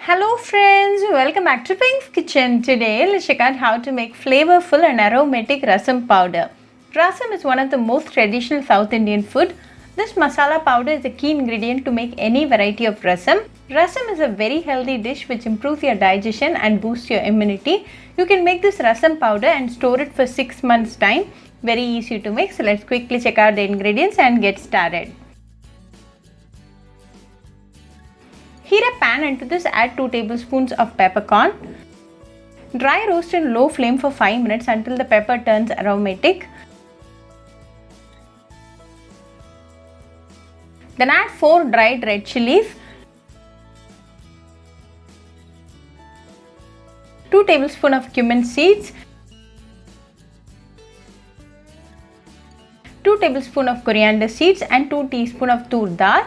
Hello friends, welcome back to Pink's Kitchen. Today let's check out how to make flavorful and aromatic rasam powder. Rasam is one of the most traditional South Indian food. This masala powder is a key ingredient to make any variety of rasam. Rasam is a very healthy dish which improves your digestion and boosts your immunity. You can make this rasam powder and store it for 6 months time. Very easy to make. So let's quickly check out the ingredients and get started. Heat a pan and to this add 2 tablespoons of peppercorn. Dry roast in low flame for 5 minutes until the pepper turns aromatic. Then add 4 dried red chilies, 2 tablespoons of cumin seeds, 2 tablespoons of coriander seeds and 2 teaspoons of Toor Dhal.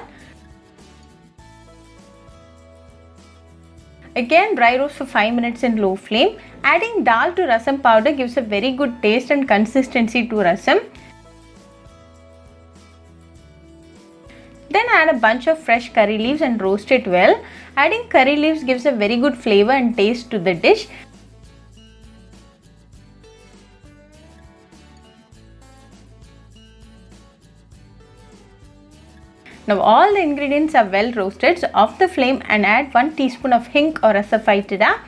Again dry roast for 5 minutes in low flame. Adding dal to rasam powder gives a very good taste and consistency to rasam. Then add a bunch of fresh curry leaves and roast it well. Adding curry leaves gives a very good flavor and taste to the dish. Now all the ingredients are well roasted, so off the flame and add 1 teaspoon of hing or asafoetida.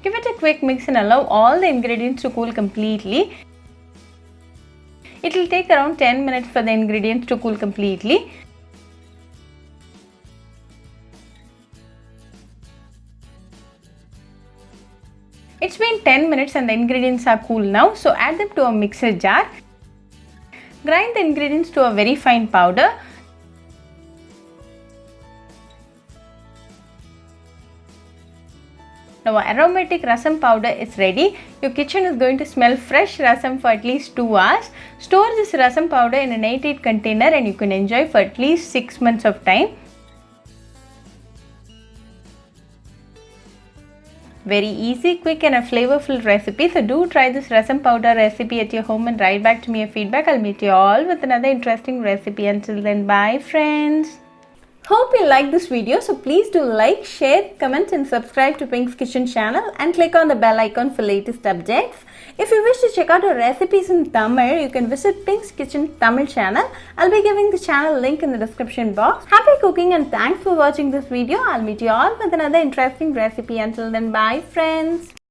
Give it a quick mix and allow all the ingredients to cool completely. It will take around 10 minutes for the ingredients to cool completely. It's been 10 minutes and the ingredients are cool now, so add them to a mixer jar. Grind the ingredients to a very fine powder. Now our aromatic rasam powder is ready. Your kitchen is going to smell fresh rasam for at least 2 hours. Store this rasam powder in an 8-8 container and you can enjoy for at least 6 months of time. Very easy, quick and a flavorful recipe. So do try this rasam powder recipe at your home and write back to me your feedback. I'll meet you all with another interesting recipe. Until then, bye friends. Hope you like this video. So please do like, share, comment and subscribe to Pink's Kitchen channel and click on the bell icon for latest updates. If you wish to check out our recipes in Tamil, you can visit Pink's Kitchen Tamil channel. I'll be giving the channel link in the description box. Happy cooking and thanks for watching this video. I'll meet you all with another interesting recipe. Until then, bye friends.